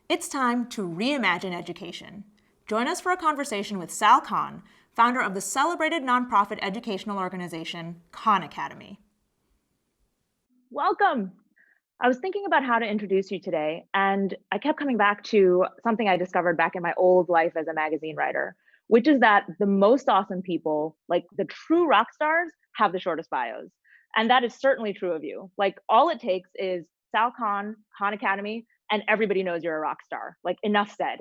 It's time to reimagine education. Join us for a conversation with Sal Khan, founder of the celebrated nonprofit educational organization, Khan Academy. Welcome. I was thinking about how to introduce you today, and I kept coming back to something I discovered back in my old life as a magazine writer, which is that the most awesome people, like the true rock stars, have the shortest bios. And that is certainly true of you. Like, all it takes is Sal Khan, Khan Academy, and everybody knows you're a rock star. Like, enough said.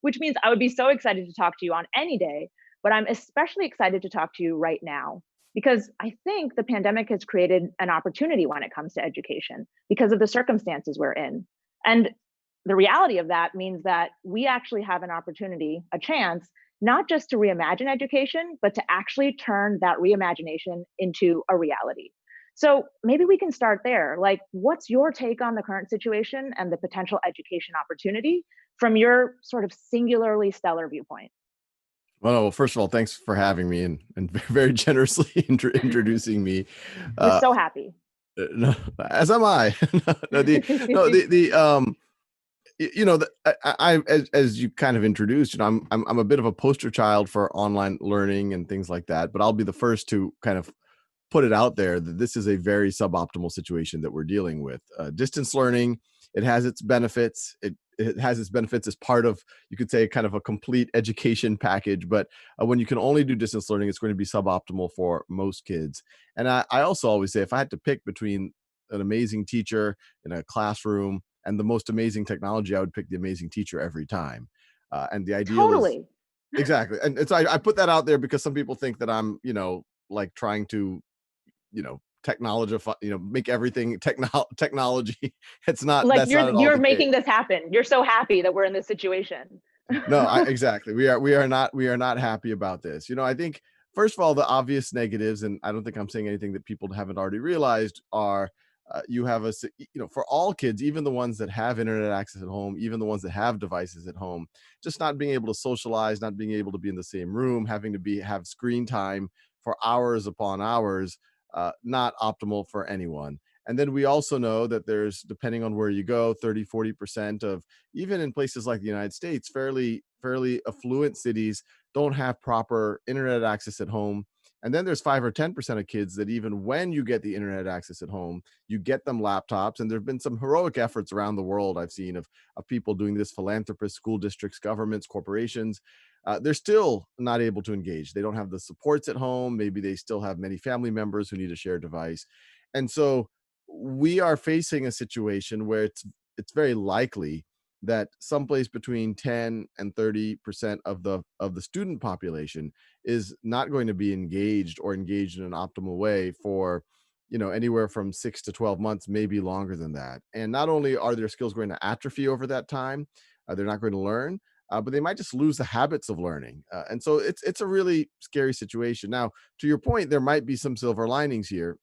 Which means I would be so excited to talk to you on any day, but I'm especially excited to talk to you right now because I think the pandemic has created an opportunity when it comes to education because of the circumstances we're in. And the reality of that means that we actually have an opportunity, a chance, not just to reimagine education, but to actually turn that reimagination into a reality. So maybe we can start there. Like, what's your take on the current situation and the potential education opportunity from your sort of singularly stellar viewpoint? Well, first of all, thanks for having me and very generously introducing me. We're so happy. No, as am I. No, as you kind of introduced, I'm a bit of a poster child for online learning and things like that. But I'll be the first to kind of put it out there that this is a very suboptimal situation that we're dealing with. Distance learning, it has its benefits. It has its benefits as part of, you could say, kind of a complete education package. But when you can only do distance learning, it's going to be suboptimal for most kids. And I also always say, if I had to pick between an amazing teacher in a classroom and the most amazing technology, I would pick the amazing teacher every time. And the ideal is exactly. And it's I put that out there because some people think that I'm, like trying to, technology, make everything technology. It's not like that's not at all you're the making case. this happen. You're so happy that we're in this situation. No, exactly. We are not happy about this. I think first of all, the obvious negatives, and I don't think I'm saying anything that people haven't already realized, are you have for all kids, even the ones that have internet access at home, even the ones that have devices at home, just not being able to socialize, not being able to be in the same room, having to have screen time for hours upon hours, not optimal for anyone. And then we also know that there's, depending on where you go, 30-40% of, even in places like the United States, fairly affluent cities don't have proper internet access at home. And then there's 5 or 10% of kids that even when you get the internet access at home, you get them laptops. And there've been some heroic efforts around the world I've seen of people doing this, philanthropists, school districts, governments, corporations. They're still not able to engage. They don't have the supports at home. Maybe they still have many family members who need a shared device. And so we are facing a situation where it's very likely that someplace between 10 and 30% of the student population is not going to be engaged or engaged in an optimal way for anywhere from 6 to 12 months, maybe longer than that. And not only are their skills going to atrophy over that time, they're not going to learn, but they might just lose the habits of learning. And so it's a really scary situation. Now, to your point, there might be some silver linings here.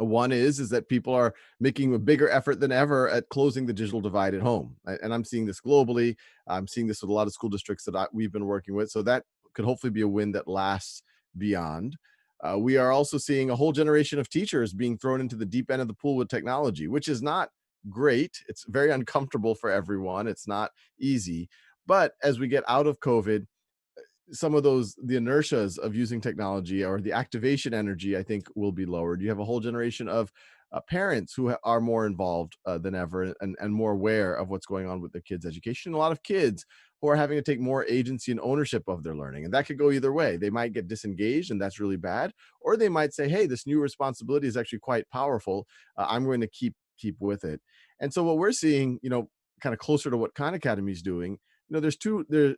One is that people are making a bigger effort than ever at closing the digital divide at home. And I'm seeing this globally. I'm seeing this with a lot of school districts that we've been working with. So that could hopefully be a win that lasts beyond. We are also seeing a whole generation of teachers being thrown into the deep end of the pool with technology, which is not great. It's very uncomfortable for everyone. It's not easy. But as we get out of COVID, some of the inertias of using technology or the activation energy, I think, will be lowered. You have a whole generation of parents who are more involved than ever and more aware of what's going on with their kids' education. A lot of kids who are having to take more agency and ownership of their learning. And that could go either way. They might get disengaged, and that's really bad. Or they might say, hey, this new responsibility is actually quite powerful. I'm going to keep with it. And so what we're seeing, kind of closer to what Khan Academy is doing, there's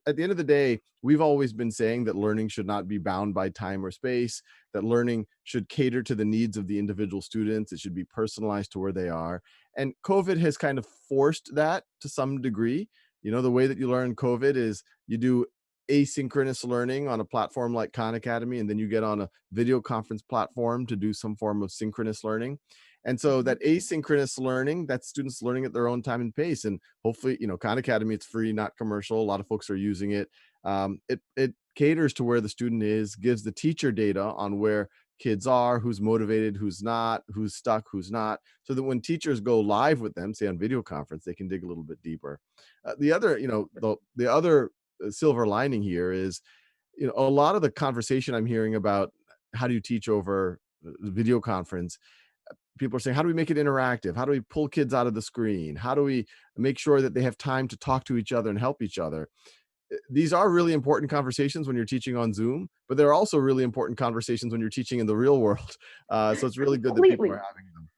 at the end of the day, we've always been saying that learning should not be bound by time or space, that learning should cater to the needs of the individual students. It should be personalized to where they are. And COVID has kind of forced that to some degree. The way that you learn COVID is you do asynchronous learning on a platform like Khan Academy, and then you get on a video conference platform to do some form of synchronous learning. And so that asynchronous learning, that's students learning at their own time and pace. And hopefully, Khan Academy, it's free, not commercial. A lot of folks are using it. It caters to where the student is, gives the teacher data on where kids are, who's motivated, who's not, who's stuck, who's not, so that when teachers go live with them, say on video conference, they can dig a little bit deeper. The other, the other silver lining here is, a lot of the conversation I'm hearing about how do you teach over video conference, people are saying, how do we make it interactive? How do we pull kids out of the screen? How do we make sure that they have time to talk to each other and help each other? These are really important conversations when you're teaching on Zoom, but they're also really important conversations when you're teaching in the real world. So it's really good that people Completely. are having them.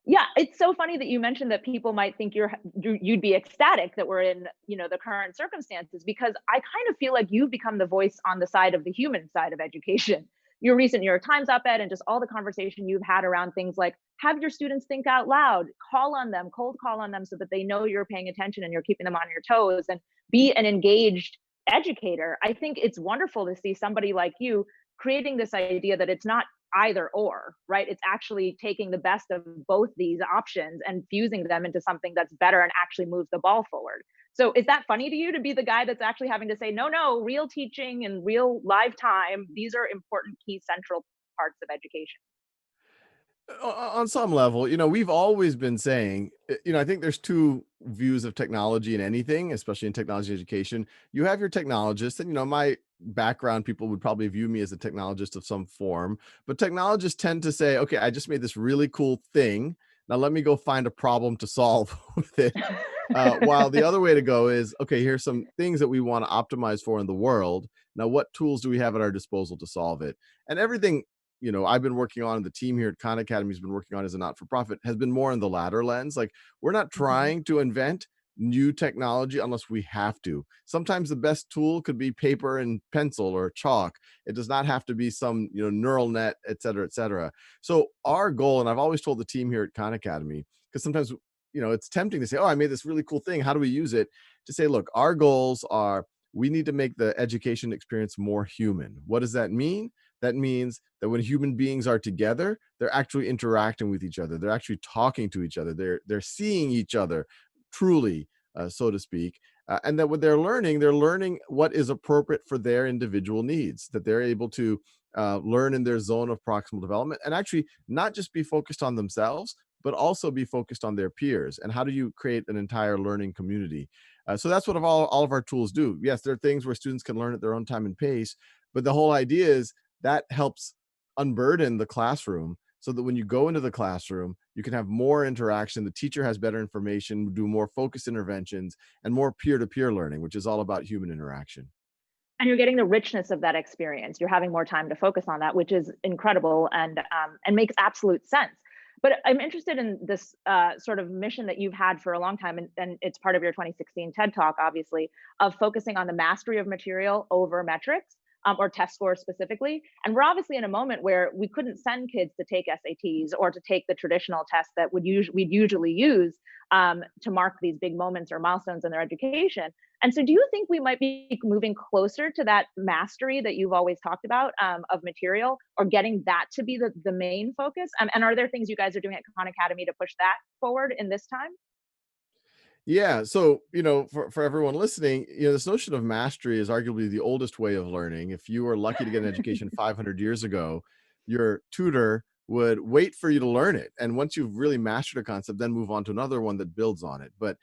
Yeah, it's so funny that you mentioned that people might think you'd be ecstatic that we're in, the current circumstances, because I kind of feel like you've become the voice on the side of the human side of education. Your recent New York Times op-ed and just all the conversation you've had around things like have your students think out loud, call on them, cold call on them so that they know you're paying attention and you're keeping them on your toes, and be an engaged educator. I think it's wonderful to see somebody like you creating this idea that it's not either or, right? It's actually taking the best of both these options and fusing them into something that's better and actually moves the ball forward. So is that funny to you, to be the guy that's actually having to say, no, real teaching and real live time, these are important key central parts of education? On some level, we've always been saying, I think there's two views of technology in anything, especially in technology education. You have your technologists, and, my background, people would probably view me as a technologist of some form, but technologists tend to say, okay, I just made this really cool thing. Now let me go find a problem to solve with it. While the other way to go is, okay, here's some things that we want to optimize for in the world. Now, what tools do we have at our disposal to solve it? And everything, I've been working on, the team here at Khan Academy has been working on as a not-for-profit, has been more in the latter lens. Like, we're not trying to invent new technology unless we have to. Sometimes the best tool could be paper and pencil or chalk. It does not have to be some, neural net, et cetera, et cetera. So our goal, and I've always told the team here at Khan Academy, because sometimes, it's tempting to say, oh, I made this really cool thing, how do we use it? To say, look, our goals are, we need to make the education experience more human. What does that mean? That means that when human beings are together, they're actually interacting with each other. They're actually talking to each other. They're seeing each other truly, so to speak. And that when they're learning what is appropriate for their individual needs, that they're able to learn in their zone of proximal development, and actually not just be focused on themselves, but also be focused on their peers. And how do you create an entire learning community? So that's what all of our tools do. Yes, there are things where students can learn at their own time and pace, but the whole idea is that helps unburden the classroom so that when you go into the classroom, you can have more interaction. The teacher has better information, do more focused interventions, and more peer-to-peer learning, which is all about human interaction. And you're getting the richness of that experience. You're having more time to focus on that, which is incredible and makes absolute sense. But I'm interested in this sort of mission that you've had for a long time, and it's part of your 2016 TED Talk, obviously, of focusing on the mastery of material over metrics. Or test scores specifically. And we're obviously in a moment where we couldn't send kids to take SATs or to take the traditional tests that we'd usually use to mark these big moments or milestones in their education. And so do you think we might be moving closer to that mastery that you've always talked about of material, or getting that to be the main focus? And are there things you guys are doing at Khan Academy to push that forward in this time? Yeah. So, for everyone listening, this notion of mastery is arguably the oldest way of learning. If you were lucky to get an education 500 years ago, your tutor would wait for you to learn it. And once you've really mastered a concept, then move on to another one that builds on it. But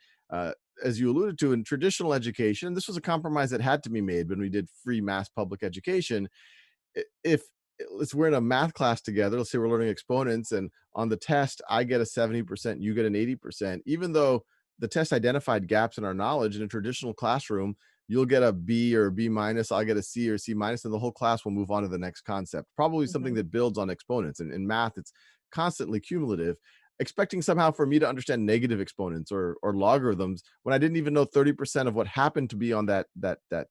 as you alluded to, in traditional education, this was a compromise that had to be made when we did free mass public education. If we're in a math class together, let's say we're learning exponents, and on the test, I get a 70%, you get an 80%, even though the test identified gaps in our knowledge. In a traditional classroom, you'll get a B or a B minus, I'll get a C or C minus, and the whole class will move on to the next concept, probably something that builds on exponents. And in math, it's constantly cumulative. Expecting somehow for me to understand negative exponents or logarithms when I didn't even know 30% of what happened to be on that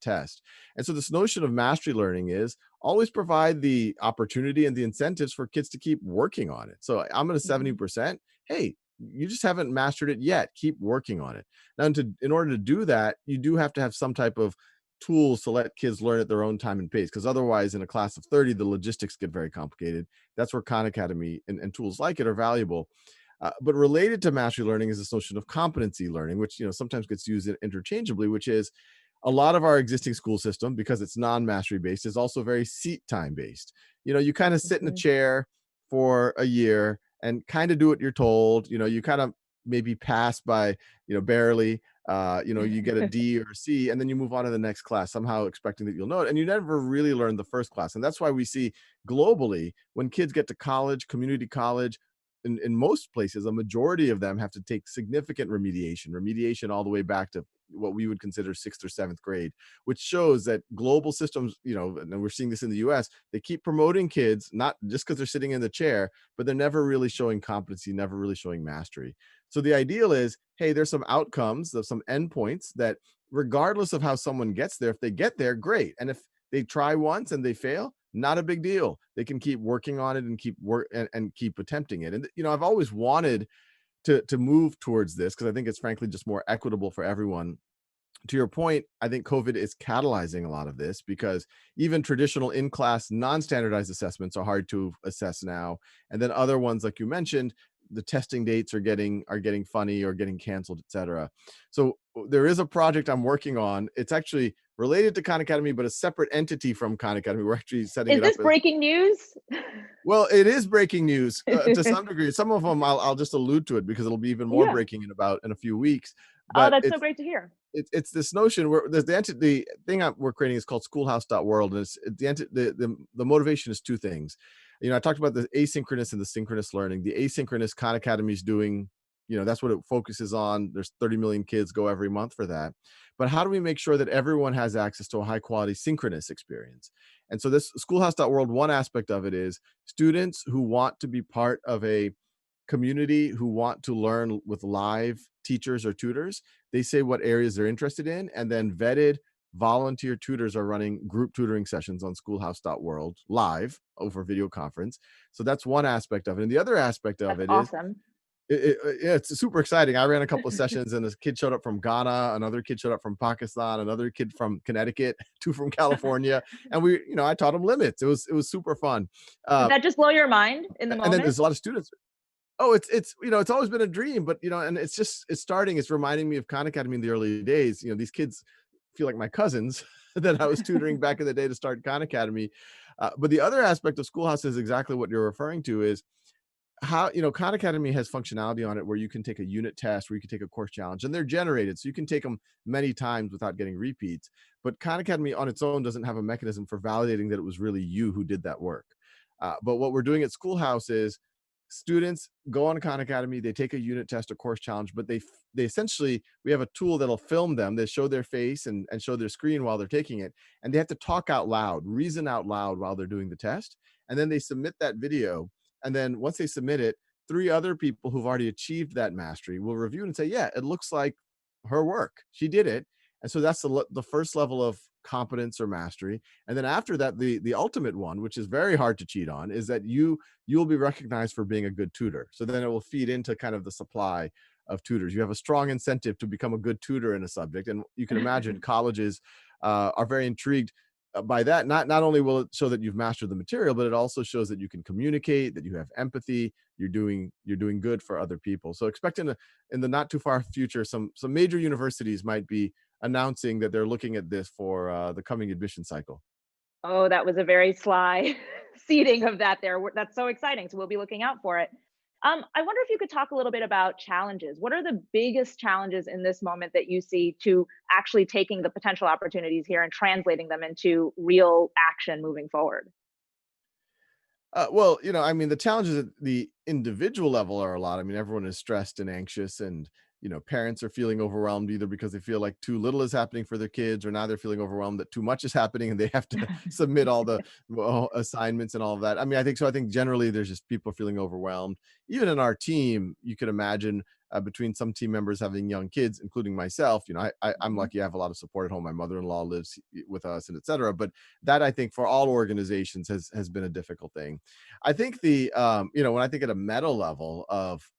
test. And so this notion of mastery learning is always provide the opportunity and the incentives for kids to keep working on it. So I'm at a 70%. Hey, you just haven't mastered it yet. Keep working on it. Now, in order to do that, you do have to have some type of tools to let kids learn at their own time and pace, because otherwise in a class of 30, the logistics get very complicated. That's where Khan Academy and tools like it are valuable. But related to mastery learning is this notion of competency learning, which sometimes gets used interchangeably, which is a lot of our existing school system, because it's non-mastery based, is also very seat time based. You kind of sit in a Mhm. chair for a year and kind of do what you're told. You kind of maybe pass by, barely. You get a D or a C, and then you move on to the next class, somehow expecting that you'll know it. And you never really learn the first class. And that's why we see globally, when kids get to college, community college, in most places, a majority of them have to take significant remediation all the way back to what we would consider sixth or seventh grade, which shows that global systems, and we're seeing this in the US, they keep promoting kids, not just because they're sitting in the chair, but they're never really showing competency, never really showing mastery. So the ideal is, hey, there's some outcomes, there's some endpoints that regardless of how someone gets there, if they get there, great. And if they try once and they fail, not a big deal. They can keep working on it and and keep attempting it. And I've always wanted to move towards this because I think it's frankly just more equitable for everyone. To your point, I think COVID is catalyzing a lot of this because even traditional in-class non-standardized assessments are hard to assess now. And then other ones, like you mentioned, the testing dates are getting funny or getting canceled, et cetera. So there is a project I'm working on. It's actually related to Khan Academy, but a separate entity from Khan Academy. We're actually setting Is it up this as, breaking news? well, it is breaking news to some degree. Some of them I'll just allude to it because it'll be even more Yeah. breaking in a few weeks. Oh, But that's so great to hear. it's this notion where there's the thing we're creating is called Schoolhouse.world, and it's the motivation is two things. I talked about the asynchronous and the synchronous learning. The asynchronous, Khan Academy is doing, that's what it focuses on. There's 30 million kids go every month for that. But how do we make sure that everyone has access to a high quality synchronous experience? And so this Schoolhouse.world, one aspect of it is students who want to be part of a community, who want to learn with live teachers or tutors. They say what areas they're interested in, and then vetted volunteer tutors are running group tutoring sessions on Schoolhouse.world live over video conference. So that's one aspect of it. And the other aspect of That's it is awesome. yeah, it's super exciting. I ran a couple of sessions, and a kid showed up from Ghana, another kid showed up from Pakistan, another kid from Connecticut, two from California, and I taught them limits. It was super fun. Did that just blow your mind in the And then moment? there's a lot of students. Oh, it's always been a dream, but and it's reminding me of Khan Academy in the early days. These kids feel like my cousins that I was tutoring back in the day to start Khan Academy. But the other aspect of Schoolhouse is exactly what you're referring to, is how, Khan Academy has functionality on it where you can take a unit test, where you can take a course challenge, and they're generated, so you can take them many times without getting repeats. But Khan Academy on its own doesn't have a mechanism for validating that it was really you who did that work. But what we're doing at Schoolhouse is students go on Khan Academy, they take a unit test, a course challenge, but they essentially, we have a tool that'll film them. They show their face and show their screen while they're taking it, and they have to talk out loud, reason out loud while they're doing the test, and then they submit that video. And then once they submit it, three other people who've already achieved that mastery will review it and say, yeah, it looks like her work. She did it. And so that's the first level of competence or mastery. And then after that, the ultimate one, which is very hard to cheat on, is that you'll be recognized for being a good tutor. So then it will feed into kind of the supply of tutors. You have a strong incentive to become a good tutor in a subject. And you can imagine colleges are very intrigued by that. Not only will it show that you've mastered the material, but it also shows that you can communicate, that you have empathy, you're doing good for other people. So expect in the not too far future, some major universities might be announcing that they're looking at this for the coming admission cycle. Oh, that was a very sly seeding of that there. That's so exciting. So we'll be looking out for it. I wonder if you could talk a little bit about challenges. What are the biggest challenges in this moment that you see to actually taking the potential opportunities here and translating them into real action moving forward? Well, I mean, the challenges at the individual level are a lot. I mean, everyone is stressed and anxious, and parents are feeling overwhelmed either because they feel like too little is happening for their kids, or now they're feeling overwhelmed that too much is happening and they have to submit all the assignments and all of that. I mean, I think so. I think generally there's just people feeling overwhelmed. Even in our team, you could imagine between some team members having young kids, including myself. I'm Mhm. lucky I have a lot of support at home. My mother-in-law lives with us, and et cetera. But that, I think, for all organizations has been a difficult thing. I think when I think at a meta level of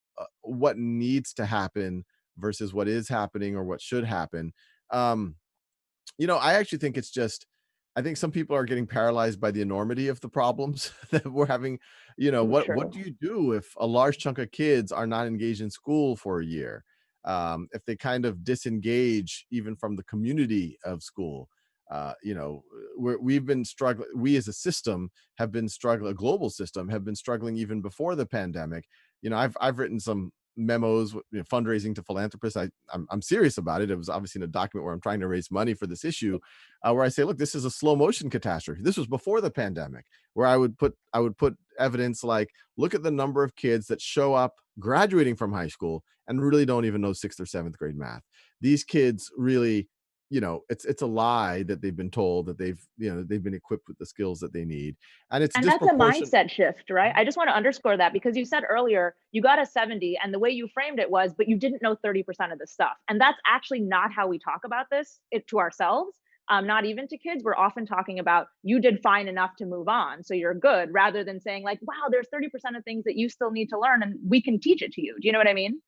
what needs to happen versus what is happening or what should happen, um, I actually think it's just, I think some people are getting paralyzed by the enormity of the problems that we're having. Ooh, What true. do you do if a large chunk of kids are not engaged in school for a year? if they kind of disengage even from the community of school, we've been struggling. We as a system have been struggling. A global system have been struggling even before the pandemic. I've written some memos, fundraising to philanthropists. I'm serious about it. It was obviously in a document where I'm trying to raise money for this issue, where I say, look, this is a slow motion catastrophe. This was before the pandemic, where I would put evidence like, look at the number of kids that show up graduating from high school and really don't even know 6th or 7th grade math. These kids really, it's a lie that they've been told that they've been equipped with the skills that they need. And it's And that's a disproportionate. mindset shift, right? I just want to underscore that, because you said earlier you got a 70, and the way you framed it was, but you didn't know 30% of the stuff. And that's actually not how we talk about this to ourselves. Not even to kids. We're often talking about, you did fine enough to move on, so you're good, rather than saying like, wow, there's 30% of things that you still need to learn and we can teach it to you. Do you know what I mean?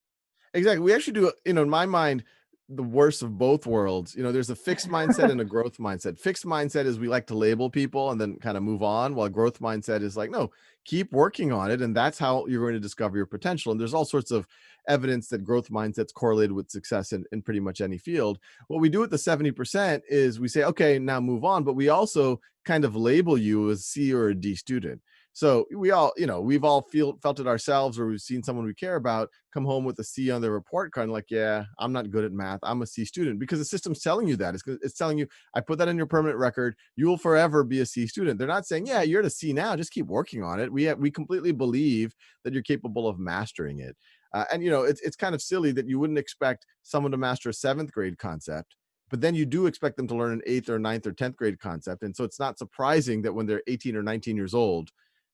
Exactly. We actually do, in my mind, the worst of both worlds. There's a fixed mindset and a growth mindset. Fixed mindset is we like to label people and then kind of move on, while growth mindset is like, no, keep working on it. And that's how you're going to discover your potential. And there's all sorts of evidence that growth mindset's correlated with success in pretty much any field. What we do with the 70% is we say, okay, now move on. But we also kind of label you as C or a D student. So we all, we've all felt it ourselves, or we've seen someone we care about come home with a C on their report card, and like, yeah, I'm not good at math, I'm a C student, because the system's telling you that. It's telling you, I put that in your permanent record, you will forever be a C student. They're not saying, yeah, you're at a C now, just keep working on it. We completely believe that you're capable of mastering it. And it's kind of silly that you wouldn't expect someone to master a 7th grade concept, but then you do expect them to learn an 8th or 9th or 10th grade concept. And so it's not surprising that when they're 18 or 19 years old,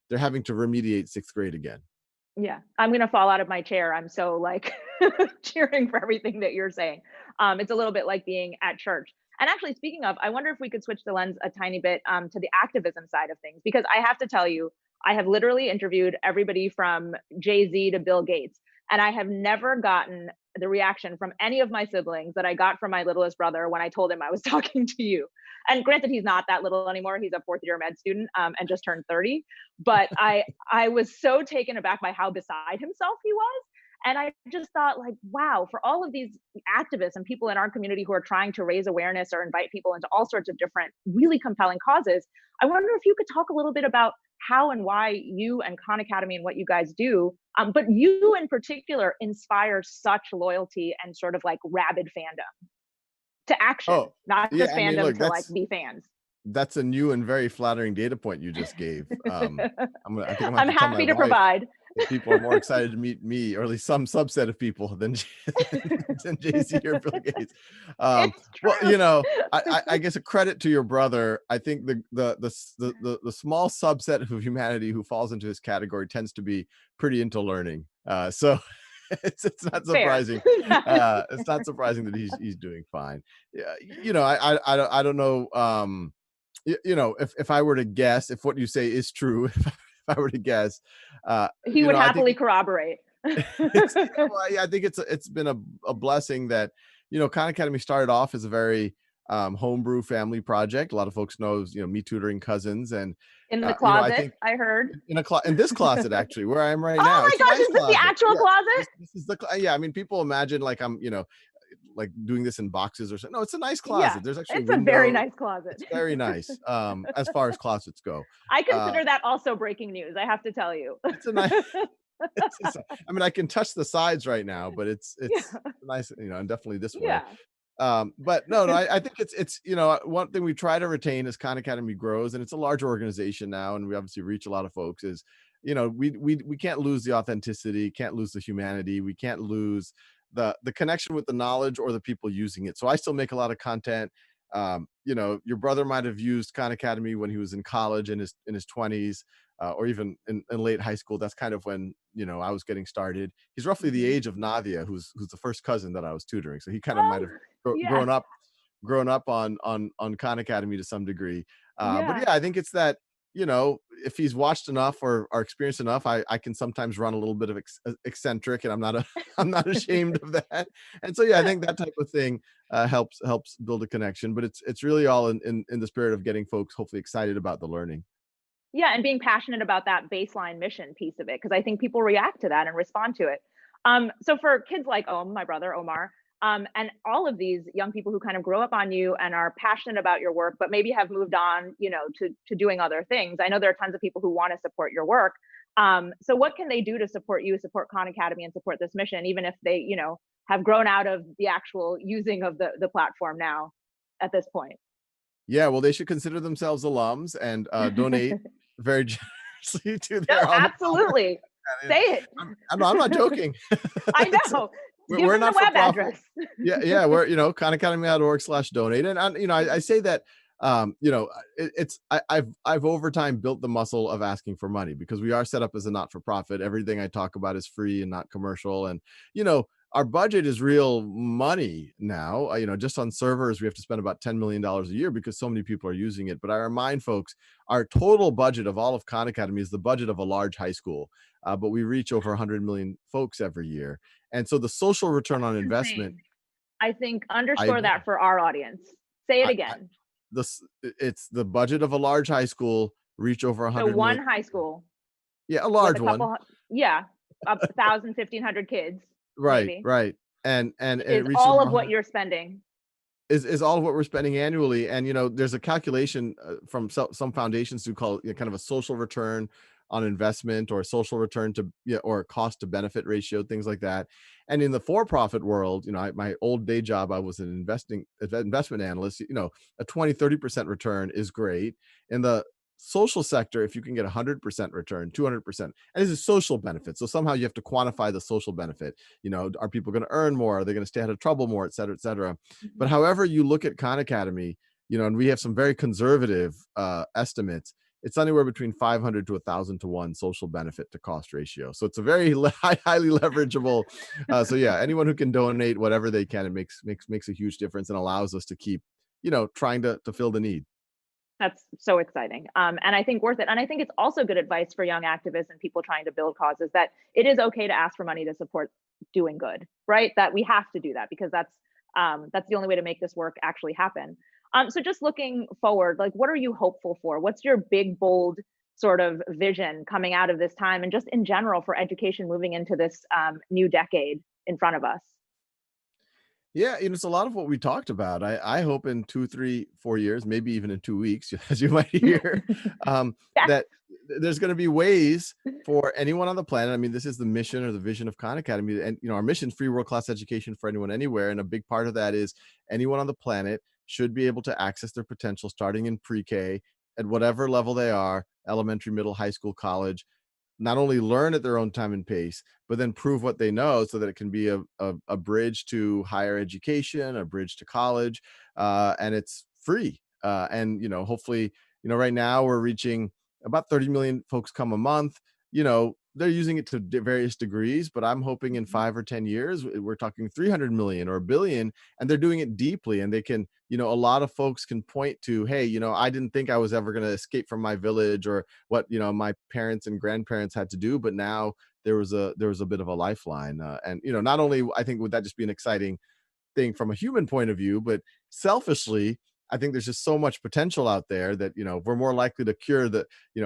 they're having to remediate 6th grade again. Yeah, I'm going to fall out of my chair. I'm so like cheering for everything that you're saying. It's a little bit like being at church. And actually, speaking of, I wonder if we could switch the lens a tiny bit to the activism side of things, because I have to tell you, I have literally interviewed everybody from Jay-Z to Bill Gates, and I have never gotten the reaction from any of my siblings that I got from my littlest brother when I told him I was talking to you. And granted, he's not that little anymore. He's a 4th-year med student and just turned 30. But I was so taken aback by how beside himself he was. And I just thought, like, wow, for all of these activists and people in our community who are trying to raise awareness or invite people into all sorts of different really compelling causes, I wonder if you could talk a little bit about how and why you and Khan Academy and what you guys do, but you in particular, inspire such loyalty and sort of like rabid fandom to action, not just fandom look, to like be fans. That's a new and very flattering data point you just gave. I think I'm happy to provide. People are more excited to meet me, or at least some subset of people, than Jay-Z or Bill Gates. Well, I guess a credit to your brother. I think the small subset of humanity who falls into his category tends to be pretty into learning. So it's not surprising. It's not surprising that he's doing fine. Yeah, I don't know. If I were to guess, if what you say is true, if I were to guess, he would happily corroborate. I think it's been a blessing that, Khan Academy started off as a very homebrew family project. A lot of folks know, me tutoring cousins, and in the closet, I heard in this closet, actually, where I am right now. Oh my gosh, is this the actual closet? This is the I mean, people imagine like I'm, like doing this in boxes or something. No, it's a nice closet. Yeah, there's actually it's a very nice closet. It's very nice. As far as closets go, I consider that also breaking news, I have to tell you. It's a nice. I mean, I can touch the sides right now, but it's nice, and definitely this way. But no, I think it's one thing we try to retain as Khan Academy grows, and it's a larger organization now, and we obviously reach a lot of folks, is we can't lose the authenticity, can't lose the humanity, we can't lose the connection with the knowledge or the people using it. So I still make a lot of content. Your brother might have used Khan Academy when he was in college in his 20s, or even in late high school. That's kind of when I was getting started. He's roughly the age of Nadia, who's the first cousin that I was tutoring. So he kind of might have grown up on Khan Academy to some degree. But yeah, I think it's that, if he's watched enough or experienced enough, I can sometimes run a little bit of eccentric, and I'm not ashamed of that. And so, yeah, I think that type of thing helps build a connection, but it's really all in the spirit of getting folks hopefully excited about the learning. Yeah, and being passionate about that baseline mission piece of it, because I think people react to that and respond to it. So for kids like my brother Omar, and all of these young people who kind of grow up on you and are passionate about your work, but maybe have moved on, to doing other things. I know there are tons of people who want to support your work. So what can they do to support you, support Khan Academy, and support this mission, even if they, have grown out of the actual using of the platform now at this point? Yeah, well, they should consider themselves alums and donate very generously to No, their alma mater. absolutely. Say it. I'm not joking. I It's- know. Give we're them the not for web profit. address. Yeah, we're khanacademy.org/donate, and I say that I've over time built the muscle of asking for money because we are set up as a not-for-profit. Everything I talk about is free and not commercial, and our budget is real money now. Just on servers we have to spend about $10 million a year because so many people are using it. But I remind folks, our total budget of all of Khan Academy is the budget of a large high school, but we reach over 100 million folks every year. And so the social return on investment, Insane. I think I underscore agree. that for our audience. Say it I, again. it's the budget of a large high school, reach over So 100 one million. high school Yeah, a with large a one. couple, yeah, 1,000, 1,500 kids, Right, maybe, right. And it is reaches all over of what 100 you're spending. is all of what we're spending annually. And there's a calculation from some foundations who call it kind of a social return on investment, or a social return to or cost to benefit ratio, things like that. And in the for-profit world, my old day job, I was an investment analyst. A 20-30% return is great. In the social sector, if you can get 100% return, 200%, and this is social benefit, so somehow you have to quantify the social benefit. Are people going to earn more? Are they going to stay out of trouble more, et cetera, et cetera? But however you look at Khan Academy, and we have some very conservative estimates, it's anywhere between 500 to 1,000 to 1 social benefit to cost ratio. So it's a very highly leverageable. So yeah, anyone who can donate whatever they can, it makes a huge difference and allows us to keep, trying to fill the need. That's so exciting. And I think worth it. And I think it's also good advice for young activists and people trying to build causes that it is okay to ask for money to support doing good, right? That we have to do that because that's the only way to make this work actually happen. So just looking forward, like what are you hopeful for? What's your big, bold sort of vision coming out of this time and just in general for education moving into this new decade in front of us? Yeah, it's a lot of what we talked about. I hope in 2, 3, 4 years, maybe even in 2 weeks, as you might hear, Yeah. that there's going to be ways for anyone on the planet. I mean, this is the mission or the vision of Khan Academy, and our mission: free world-class education for anyone, anywhere. And a big part of that is anyone on the planet should be able to access their potential starting in pre-K at whatever level they are: elementary, middle, high school, college. Not only learn at their own time and pace, but then prove what they know so that it can be a bridge to higher education, a bridge to college, and it's free. And hopefully, right now we're reaching about 30 million folks come a month. They're using it to various degrees, but I'm hoping in 5 or 10 years we're talking 300 million or a billion, and they're doing it deeply. And they can, a lot of folks can point to, hey, I didn't think I was ever going to escape from my village, or what my parents and grandparents had to do, but now there was a bit of a lifeline. And not only I think would that just be an exciting thing from a human point of view, but selfishly, I think there's just so much potential out there that we're more likely to cure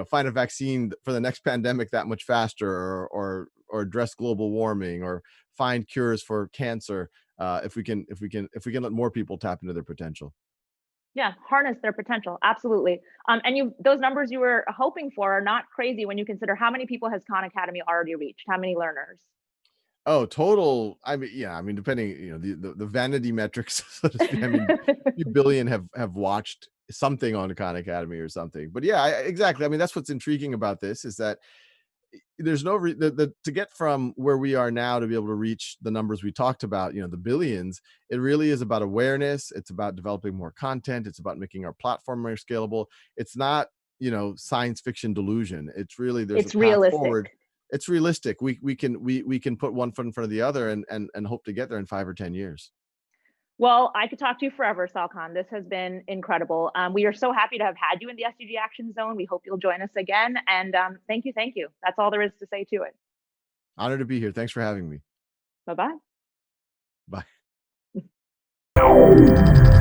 find a vaccine for the next pandemic that much faster, or address global warming, or find cures for cancer, if we can let more people tap into their potential. Yeah, harness their potential. Absolutely. And those numbers you were hoping for are not crazy when you consider how many people has Khan Academy already reached, how many learners. Oh, total. I mean, yeah. I mean, depending, the vanity metrics, so to speak. I mean, a few billion have watched something on Khan Academy or something. But yeah, exactly. I mean, that's what's intriguing about this, is that there's no to get from where we are now to be able to reach the numbers we talked about, the billions. It really is about awareness. It's about developing more content. It's about making our platform more scalable. It's not, science fiction delusion. It's really, there's a It's path realistic. forward. It's realistic. We can put one foot in front of the other and hope to get there in 5 or 10 years. Well, I could talk to you forever, Sal Khan. This has been incredible. We are so happy to have had you in the SDG Action Zone. We hope you'll join us again. And thank you. Thank you. That's all there is to say to it. Honored to be here. Thanks for having me. Bye-bye. Bye.